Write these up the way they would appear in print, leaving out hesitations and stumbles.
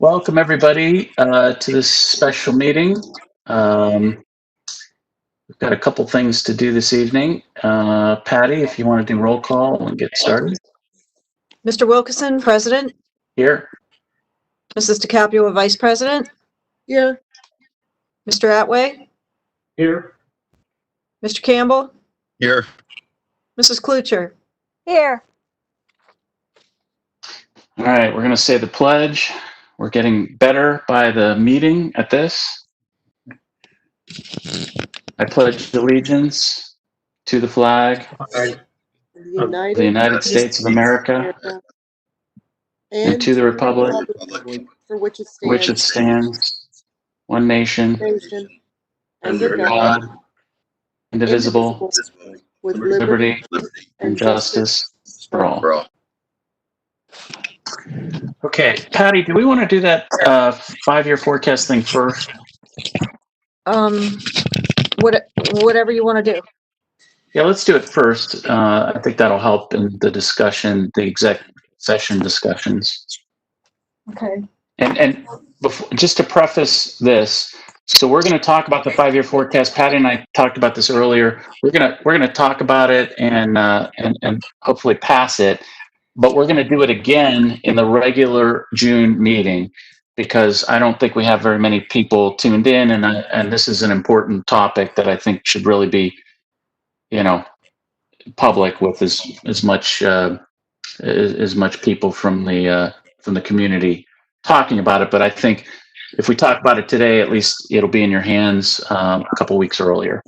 Welcome, everybody, to this special meeting. We've got a couple things to do this evening. Patty, if you want to do roll call and get started. Mr. Wilkeson, President. Here. Mrs. DeCapua, Vice President. Here. Mr. Atway. Here. Mr. Campbell. Here. Mrs. Klucher. Here. All right, we're going to say the pledge. We're getting better by the meeting at this. I pledge allegiance to the flag of the United States of America and to the republic for which it stands, one nation, under God, indivisible, with liberty and justice for all. Okay, Patty, do we want to do that 5-year forecast thing first? Whatever you want to do. Yeah, let's do it first. I think that'll help in the discussion, the exec session discussions. Okay. And before, just to preface this, so we're going to talk about the 5-year forecast. Patty and I talked about this earlier. We're going to talk about it and hopefully pass it. But we're going to do it again in the regular June meeting because I don't think we have very many people tuned in, and this is an important topic that I think should really be, public with as much people from the community talking about it. But I think if we talk about it today, at least it'll be in your hands a couple weeks earlier.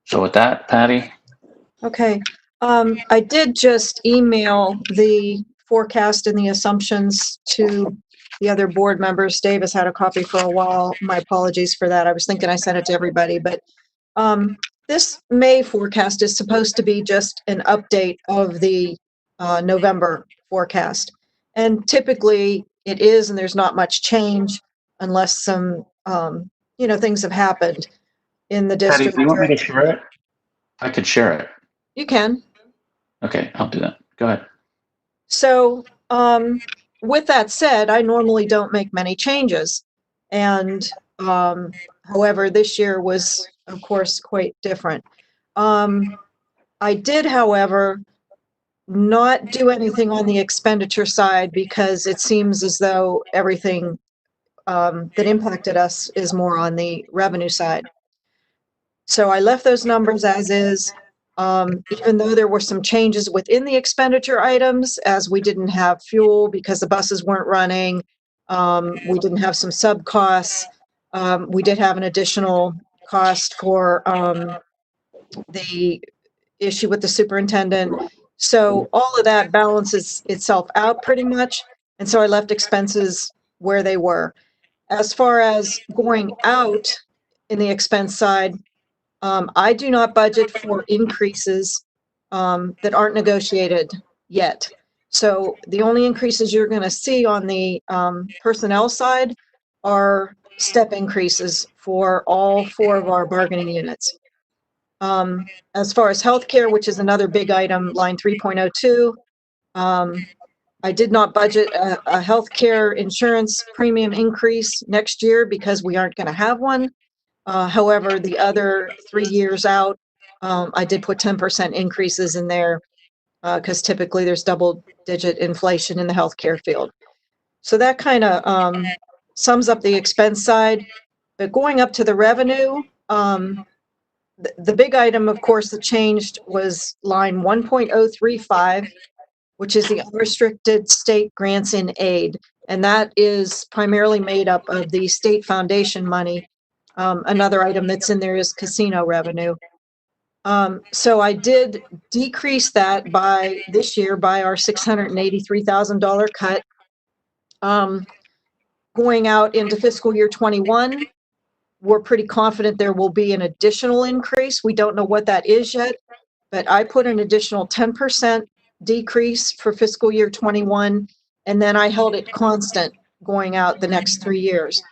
So with that, Patty. Okay. I did just email the forecast and the assumptions to the other board members. Dave has had a copy for a while. My apologies for that. I was thinking I sent it to everybody, but this May forecast is supposed to be just an update of the November forecast. And typically it is, and there's not much change unless some, things have happened in the district. Patty, do you want me to share it? I could share it. You can. Okay, I'll do that. Go ahead. So with that said, I normally don't make many changes. And however, this year was, of course, quite different. I did, however, not do anything on the expenditure side because it seems as though everything that impacted us is more on the revenue side. So I left those numbers as is. Even though there were some changes within the expenditure items, as we didn't have fuel because the buses weren't running, we didn't have some sub costs. We did have an additional cost for the issue with the superintendent. So all of that balances itself out pretty much. And so I left expenses where they were. As far as going out in the expense side, I do not budget for increases that aren't negotiated yet. So the only increases you're going to see on the personnel side are step increases for all 4 of our bargaining units. As far as healthcare, which is another big item, line 3.02, I did not budget a healthcare insurance premium increase next year because we aren't going to have one. However, the other 3 years out, I did put 10% increases in there because typically there's double-digit inflation in the healthcare field. So that kind of sums up the expense side. But going up to the revenue, the big item, of course, that changed was line 1.035, which is the unrestricted state grants in aid. And that is primarily made up of the state foundation money. Another item that's in there is casino revenue. So I did decrease that by this year by our $683,000 cut. Going out into fiscal year 21, we're pretty confident there will be an additional increase. We don't know what that is yet, but I put an additional 10% decrease for fiscal year 21, and then I held it constant going out the next 3 years.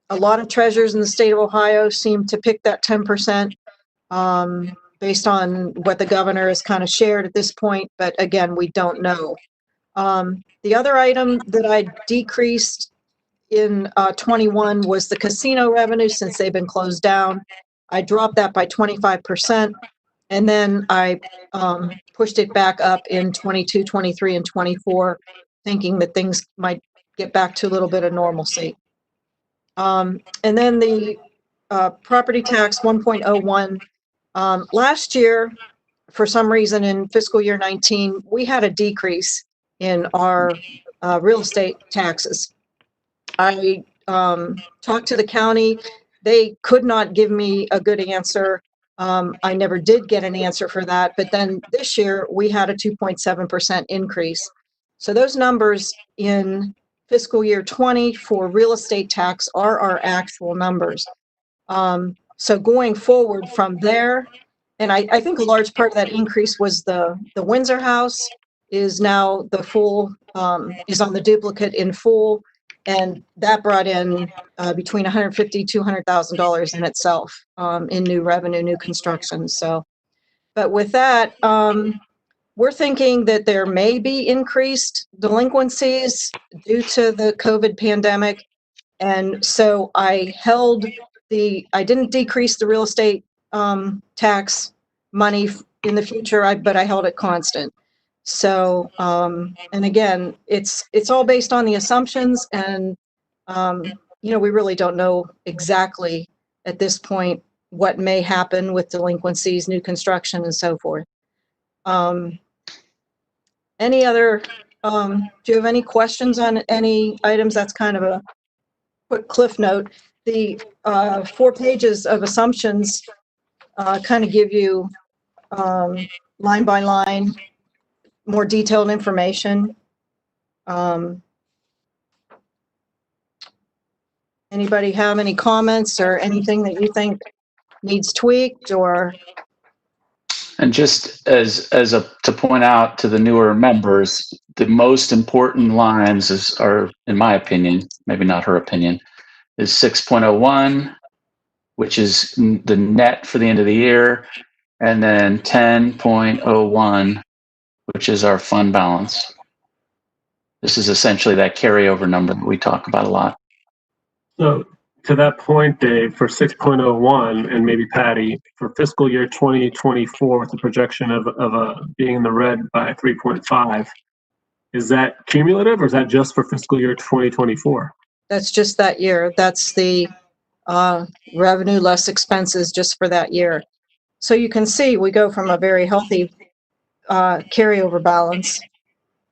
A lot of treasurers in the state of Ohio seem to pick that 10% based on what the governor has kind of shared at this point. But again, we don't know. The other item that I decreased in 21 was the casino revenue, since they've been closed down. I dropped that by 25%, and then I pushed it back up in 22, 23, and 24, thinking that things might get back to a little bit of normalcy. And then the property tax 1.01. Last year, for some reason in fiscal year 19, we had a decrease in our real estate taxes. I talked to the county. They could not give me a good answer. I never did get an answer for that. But then this year we had a 2.7% increase. So those numbers in fiscal year 20 for real estate tax are our actual numbers. So going forward from there, and I think a large part of that increase was the Windsor House is now the full, is on the duplicate in full. And that brought in between $150,000 to $200,000 in itself in new revenue, new construction. So, but with that, we're thinking that there may be increased delinquencies due to the COVID pandemic. And so I didn't decrease the real estate tax money in the future, but I held it constant. So, and again, it's all based on the assumptions, and, we really don't know exactly at this point what may happen with delinquencies, new construction, and so forth. Any other, do you have any questions on any items? That's kind of a quick cliff note. The 4 pages of assumptions kind of give you line by line more detailed information. Anybody have any comments or anything that you think needs tweaked or? And just to point out to the newer members, the most important lines are, in my opinion, maybe not her opinion, is 6.01, which is the net for the end of the year, and then 10.01, which is our fund balance. This is essentially that carryover number that we talk about a lot. So to that point, Dave, for 6.01, and maybe Patty, for fiscal year 2024, with the projection of being in the red by 3.5, is that cumulative, or is that just for fiscal year 2024? That's just that year. That's the revenue less expenses just for that year. So you can see we go from a very healthy carryover balance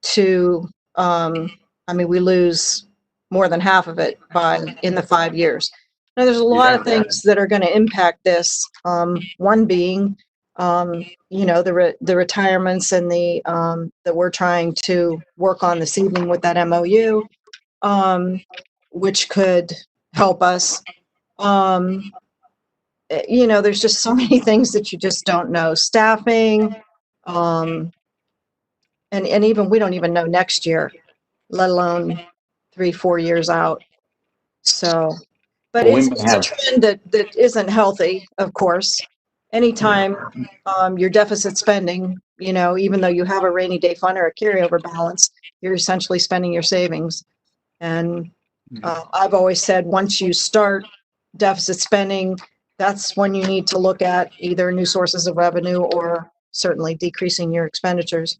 to, we lose more than half of it in the 5 years. Now, there's a lot of things that are going to impact this. One being, the retirements and that we're trying to work on this evening with that MOU, which could help us. There's just so many things that you just don't know. Staffing, and even we don't even know next year, let alone 3-4 years out. So, but Well, it's a trend that isn't healthy, of course. Anytime you're deficit spending, even though you have a rainy day fund or a carryover balance, you're essentially spending your savings. And I've always said, once you start deficit spending, that's when you need to look at either new sources of revenue or certainly decreasing your expenditures.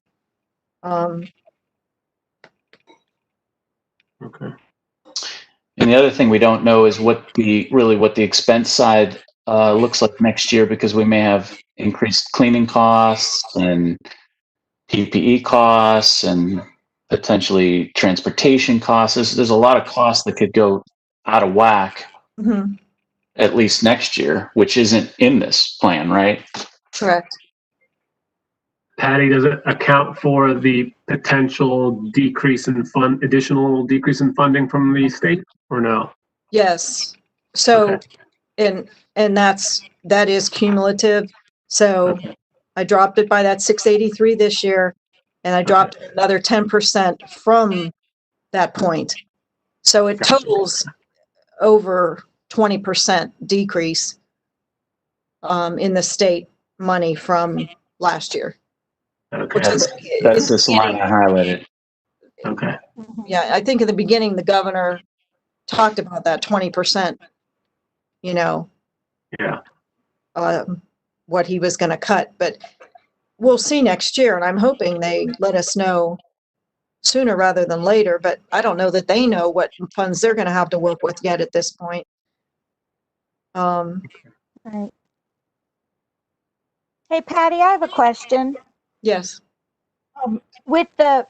Okay. And the other thing we don't know is what the expense side looks like next year, because we may have increased cleaning costs and PPE costs and potentially transportation costs. There's a lot of costs that could go out of whack, at least next year, which isn't in this plan, right? Correct. Patty, does it account for the potential additional decrease in funding from the state, or no? Yes. So, Okay. and that is cumulative. So I dropped it by that 683 this year, and I dropped another 10% from that point. So it totals over 20% decrease in the state money from last year. Okay. Which is, That's this line I highlighted. Okay. Yeah, I think in the beginning, the governor talked about that 20%, you know, Yeah. what he was going to cut, but we'll see next year. And I'm hoping they let us know sooner rather than later, but I don't know that they know what funds they're going to have to work with yet at this point. Right. Hey, Patty, I have a question. Yes. With the,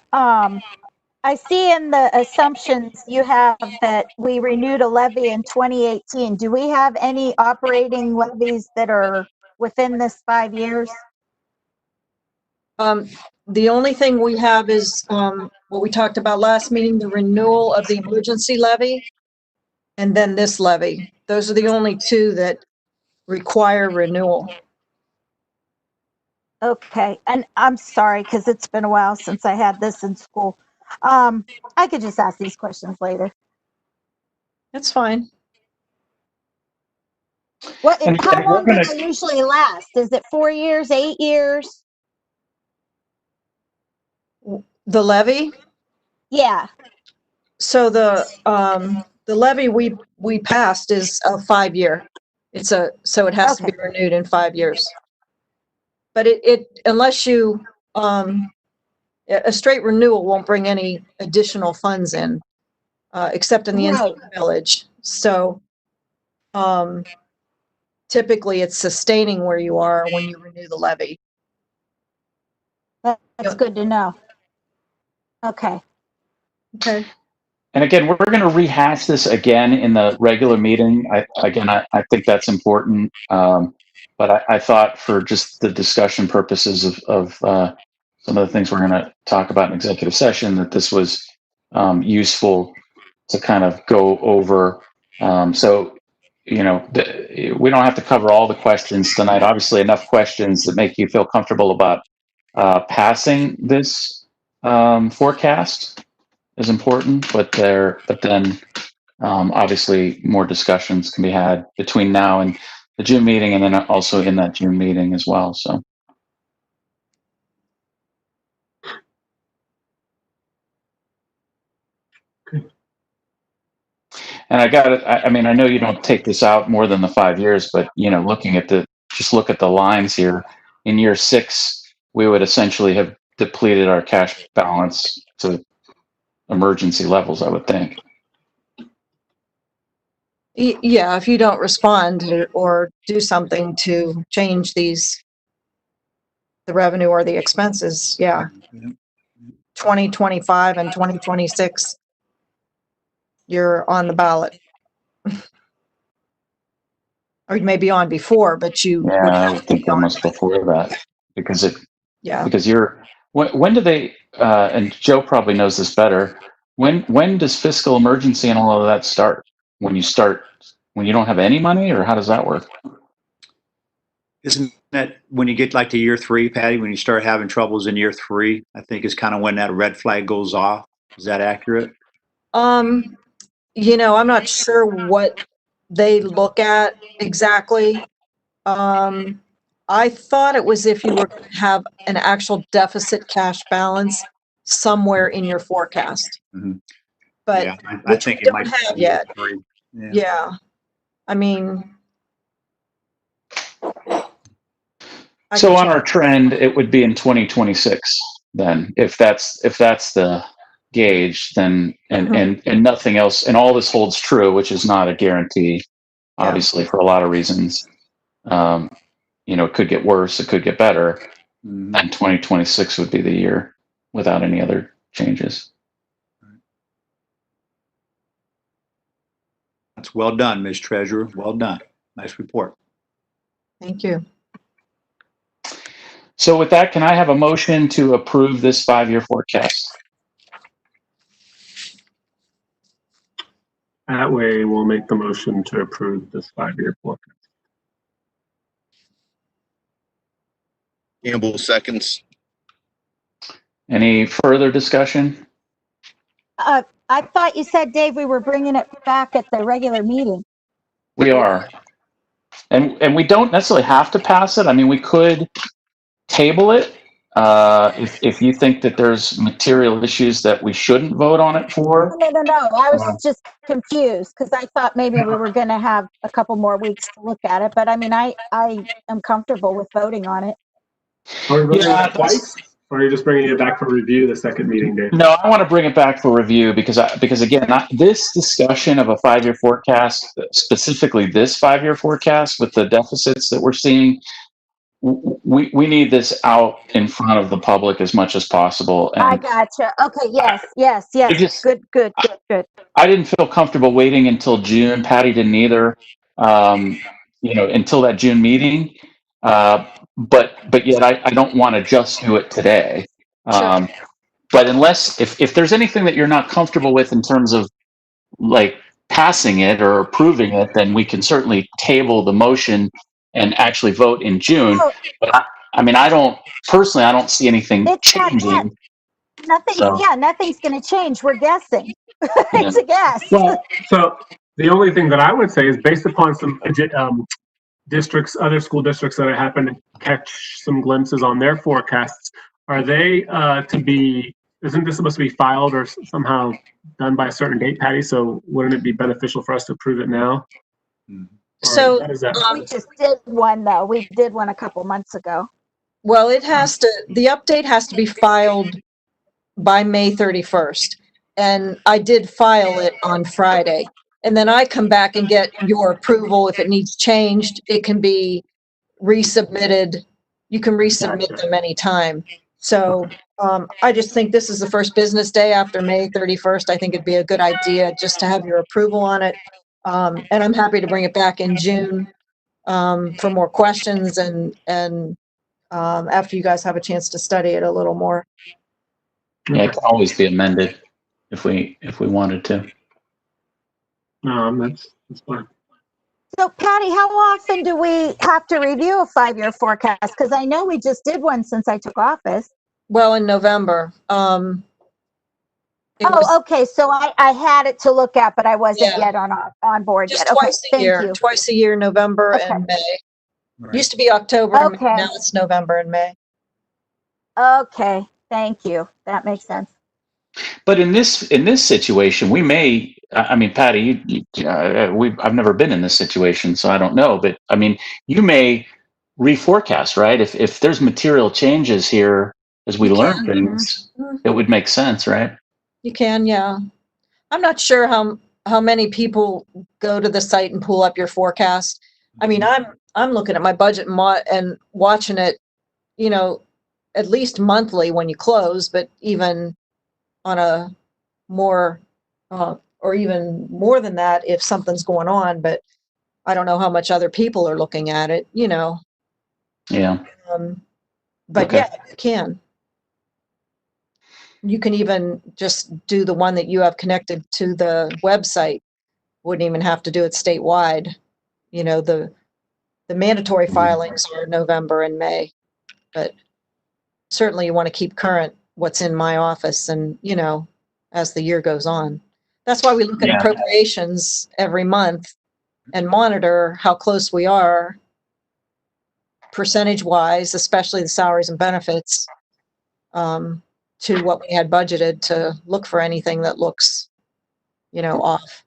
I see in the assumptions you have that we renewed a levy in 2018. Do we have any operating levies that are within this 5 years? The only thing we have is, what we talked about last meeting, the renewal of the emergency levy, and then this levy. Those are the only two that require renewal. Okay, and I'm sorry, because it's been a while since I had this in school. I could just ask these questions later. That's fine. And How we're long do gonna- they usually last? Is it 4 years, 8 years? The levy, Yeah, so the levy we passed is a 5-year. So it has to be renewed in 5 years. But unless you, a straight renewal won't bring any additional funds in, except in the Right. village. So, typically it's sustaining where you are when you renew the levy. that's good to know. Okay. Okay. And again, we're going to rehash this again in the regular meeting. I think that's important. But I thought for just the discussion purposes of some of the things we're going to talk about in executive session, that this was useful to kind of go over. So, you know, we don't have to cover all the questions tonight. Obviously, enough questions that make you feel comfortable about passing this forecast is important, but then obviously more discussions can be had between now and the June meeting, and then also in that June meeting as well. So. And I mean, I know you don't take this out more than the 5 years, but you know, just look at the lines here. In year 6, we would essentially have depleted our cash balance to emergency levels, I would think. Yeah, if you don't respond or do something to change the revenue or the expenses, yeah. 2025 and 2026, you're on the ballot. Or you may be on before, but you. Yeah, I would think almost before that, because Yeah. when do they, and Joe probably knows this better, when does fiscal emergency and all of that start? When you don't have any money, or how does that work? Isn't that when you get like to year 3, Patty, when you start having troubles in year 3, I think is kind of when that red flag goes off. Is that accurate? You know, I'm not sure what they look at exactly. I thought it was if you were going to have an actual deficit cash balance somewhere in your forecast. Mhm. But Yeah, I which think we it might don't have be year yet. 3. Yeah. I mean. I So can on check. our trend, it would be in 2026 then, if that's the gauge, then and nothing else, and all this holds true, which is not a guarantee, obviously, for a lot of reasons. You know, it could get worse, it could get better, Mhm. and 2026 would be the year without any other changes. That's well done, Ms. Treasurer. Well done. Nice report. Thank you. So with that, can I have a motion to approve this 5-year forecast? That way, we'll make the motion to approve this 5-year forecast. Campbell seconds. Any further discussion? I thought you said, Dave, we were bringing it back at the regular meeting. We are. And we don't necessarily have to pass it. I mean, we could table it if you think that there's material issues that we shouldn't vote on it for, No. I was just confused because I thought maybe we were going to have a couple more weeks to look at it. But I mean, I am comfortable with voting on it. Are we voting Yeah, it twice? Or are you just bringing it back for review the second meeting, Dave? no, I want to bring it back for review because again, this discussion of a 5-year forecast, specifically this 5-year forecast with the deficits that we're seeing, we need this out in front of the public as much as possible. I And gotcha. Okay. Yes. just- Good. I didn't feel comfortable waiting until June. Patty didn't either. Until that June meeting. But yet I don't want to just do it today. Sure. But if there's anything that you're not comfortable with in terms of like passing it or approving it, then we can certainly table the motion and actually vote in June. Oh, But I don't see anything It's not changing. nothing. So- Yeah, nothing's going to change. We're guessing. It's a guess. Well, so the only thing that I would say is based upon some districts, other school districts that I happen to catch some glimpses on their forecasts, are they isn't this supposed to be filed or somehow done by a certain date, Patty? So wouldn't it be beneficial for us to approve it now? Mhm. Or So, how does that- We just did one though. We did one a couple months ago. well, the update has to be filed by May 31st. And I did file it on Friday. And then I come back and get your approval. If it needs changed, it can be resubmitted. You can resubmit Gotcha. them anytime. So I just think this is the first business day after May 31st. I think it'd be a good idea just to have your approval on it. And I'm happy to bring it back in June for more questions and after you guys have a chance to study it a little more. Yeah, it can always be amended if we wanted to. That's fine. So Patty, how often do we have to review a 5-year forecast? Because I know we just did one since I took office. Well, in November. It Oh, was okay. So I had it to look at, but I wasn't Yeah. yet on board just yet. Okay, twice a thank year. you. Twice a year, November Okay. and May. Right. Used to be October. and Okay. Now it's November and May. Okay, thank you. That makes sense. But in this situation, we may. I mean, Patty, I've never been in this situation, so I don't know. But I mean, you may reforecast, right? If there's material changes here as we You learn can. things, Mhm. it would make sense, right? You can, yeah. I'm not sure how many people go to the site and pull up your forecast. I mean, I'm looking at my budget and watching it, at least monthly when you close, but even on a more, or even more than that if something's going on, but I don't know how much other people are looking at it, Yeah. But Okay. yeah, you can. You can even just do the one that you have connected to the website. Wouldn't even have to do it statewide. The mandatory filings are November and May, but certainly you want to keep current what's in my office and, as the year goes on. That's why we look at Yeah. appropriations every month and monitor how close we are percentage wise, especially the salaries and benefits, to what we had budgeted to look for anything that looks, off.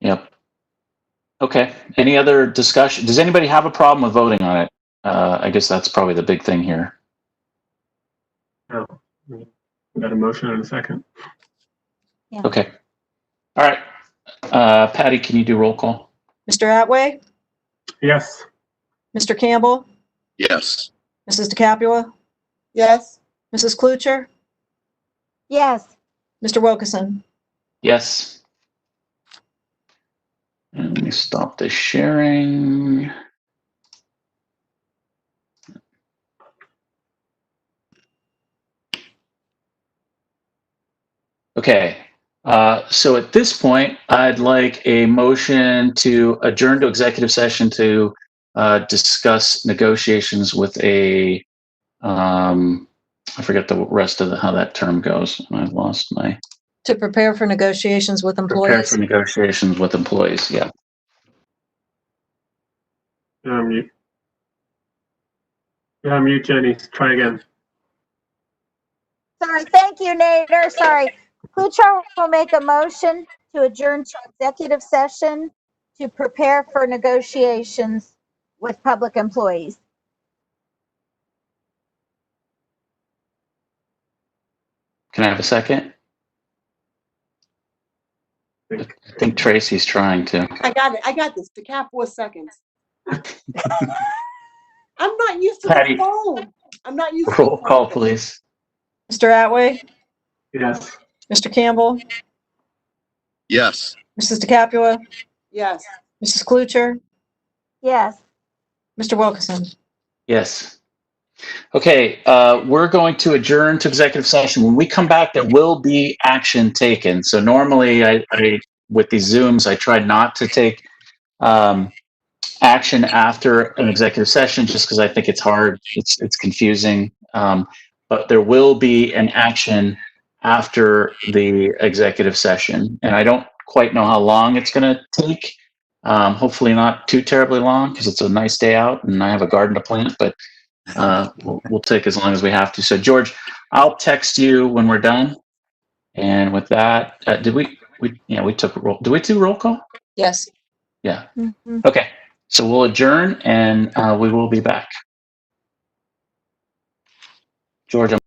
Yep. Okay. Any other discussion? Does anybody have a problem with voting on it? I guess that's probably the big thing here. No. We got a motion and a second. Okay. All right. Patty, can you do roll call? Mr. Atway, Yes. Mr. Campbell, Yes. Mrs. DeCapua, Yes. Mrs. Klucher, Yes. Mr. Wilkerson. Yes. And let me stop the sharing. Okay. So at this point, I'd like a motion to adjourn to executive session to discuss negotiations with I forget the rest of how that term goes. I've lost my. To prepare for negotiations with Prepare employees. for negotiations with employees. Yeah. Yeah, mute Jenny. Try again. Sorry, thank you, Nader. Sorry. Kluchar will make a motion to adjourn to executive session to prepare for negotiations with public employees. Can I have a second? I think Tracy's trying to. I got it. I got this. The cap was seconds. I'm not used to Patty. the phone. I'm not used to Roll the call, phone. please. Mr. Atway, Yes. Mr. Campbell, Yes. Mrs. DeCapua, Yes. Mrs. Klucher, Yes. Mr. Wilkerson. Yes. Okay, we're going to adjourn to executive session. When we come back, there will be action taken. So normally, I with these Zooms, I try not to take action after an executive session, just because I think it's hard. It's confusing. But there will be an action after the executive session, and I don't quite know how long it's going to take. Hopefully, not too terribly long, because it's a nice day out and I have a garden to plant. But we'll take as long as we have to. So, George, I'll text you when we're done. And with that, did we took a roll. Did we do roll call? Yes. Yeah. Mhm. Okay. So we'll adjourn and we will be back. George, I'm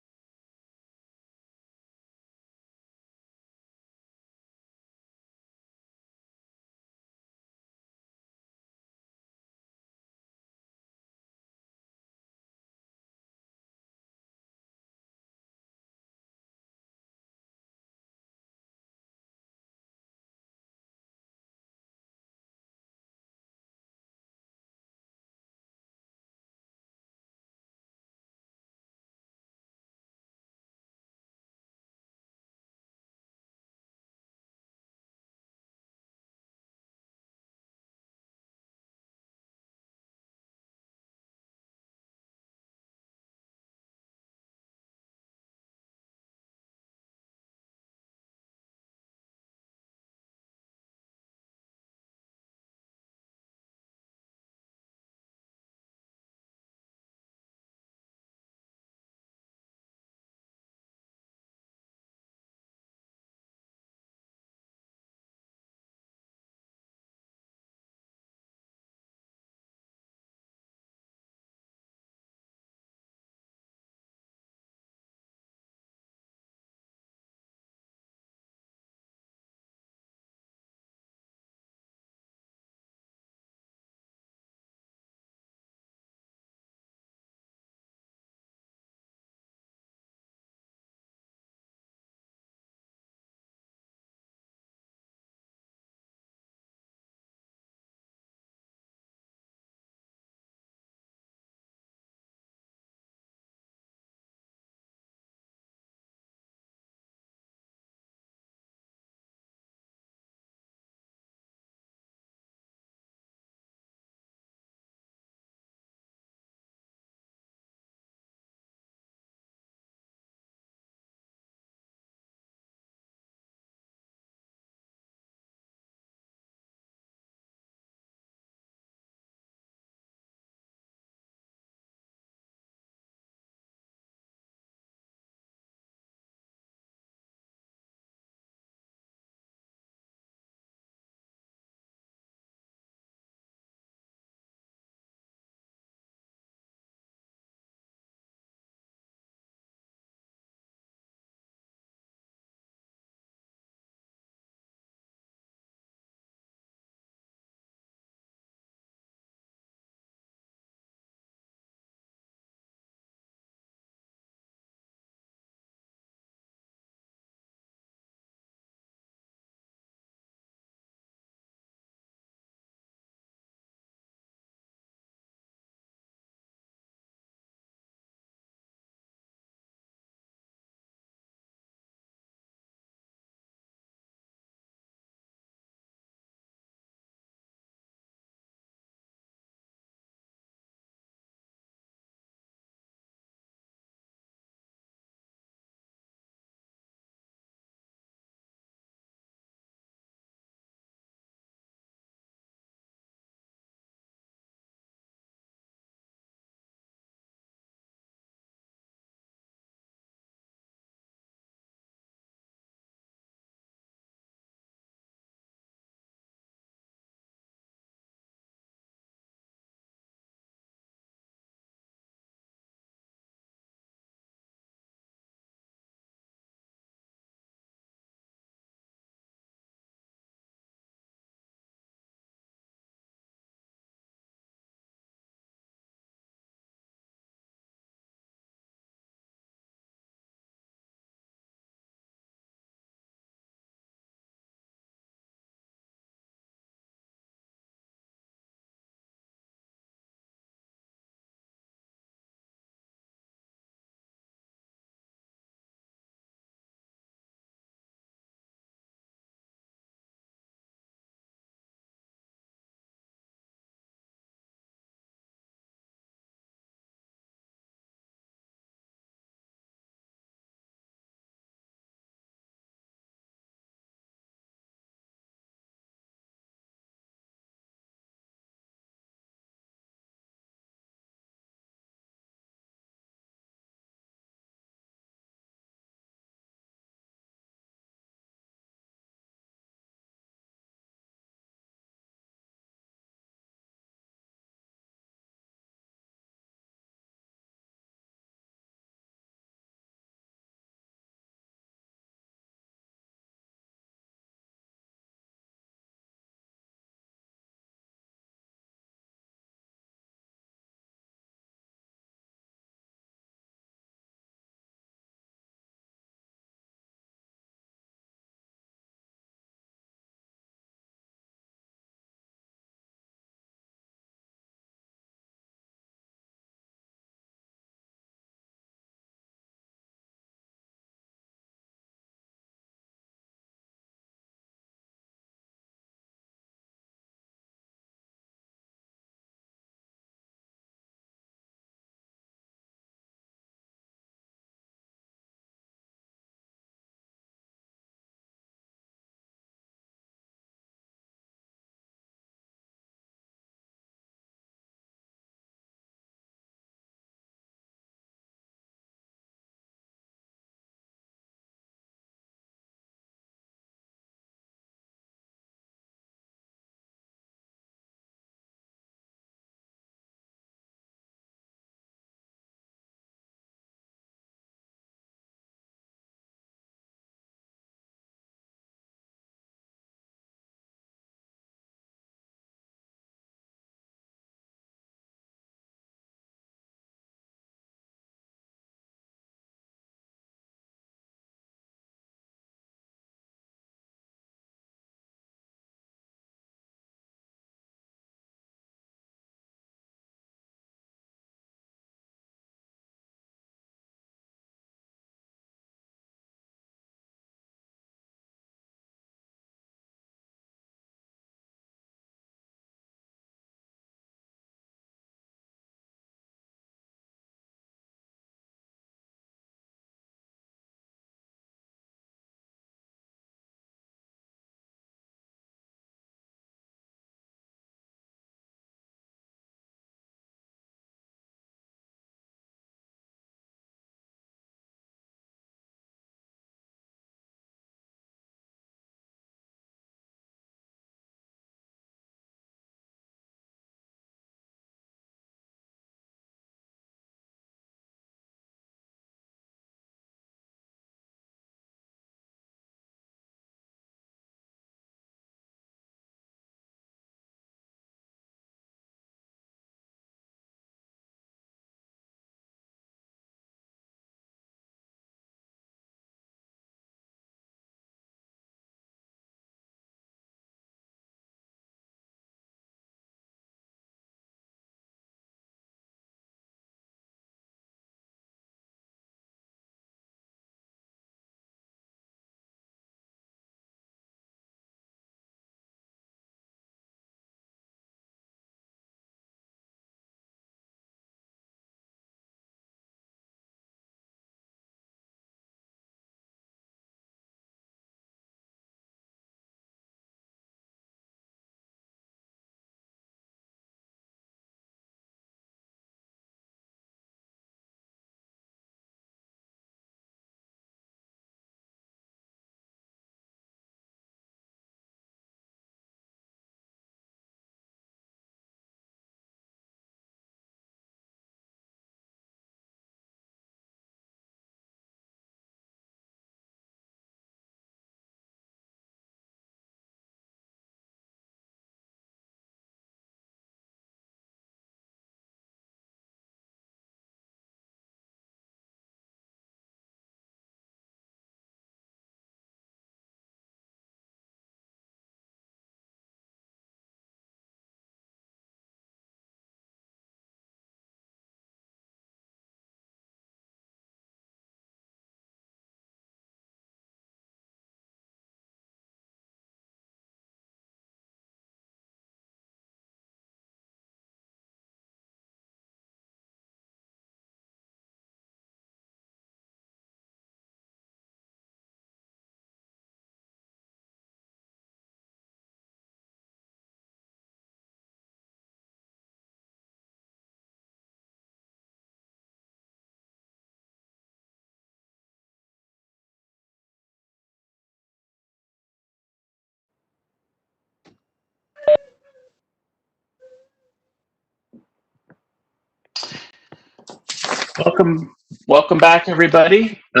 Welcome back, everybody. We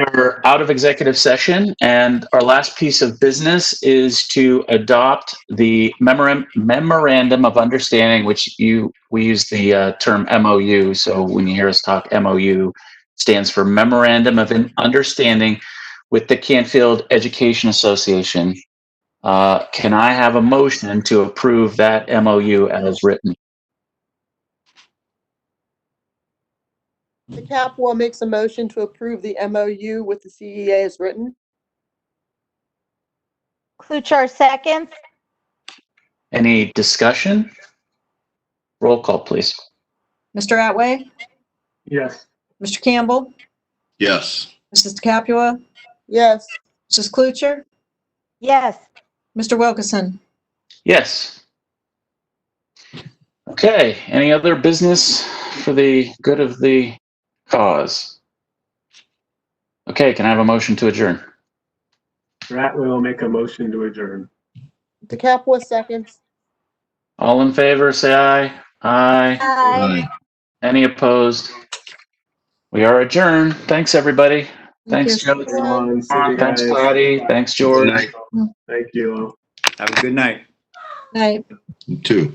are out of executive session, and our last piece of business is to adopt the memorandum of understanding, which we use the term MOU. So when you hear us talk MOU, stands for Memorandum of Understanding with the Canfield Education Association. Can I have a motion to approve that MOU as written? The Capua makes a motion to approve the MOU with the CEA as written. Kluchar seconds. Any discussion? Roll call, please. Mr. Atway, Yes. Mr. Campbell, Yes. Mrs. DeCapua, Yes. Mrs. Klucher, Yes. Mr. Wilkeson. Yes. Okay, any other business for the good of the cause? Okay, can I have a motion to adjourn? Rat will make a motion to adjourn. The Capua seconds. All in favor, say aye. Aye. Aye. Any opposed? We are adjourned. Thanks, everybody. Thanks, you. Joe. Everyone, see you Thanks, guys. Patty. Thanks, George. Good night. Thank you. Have a good night. Night. You too.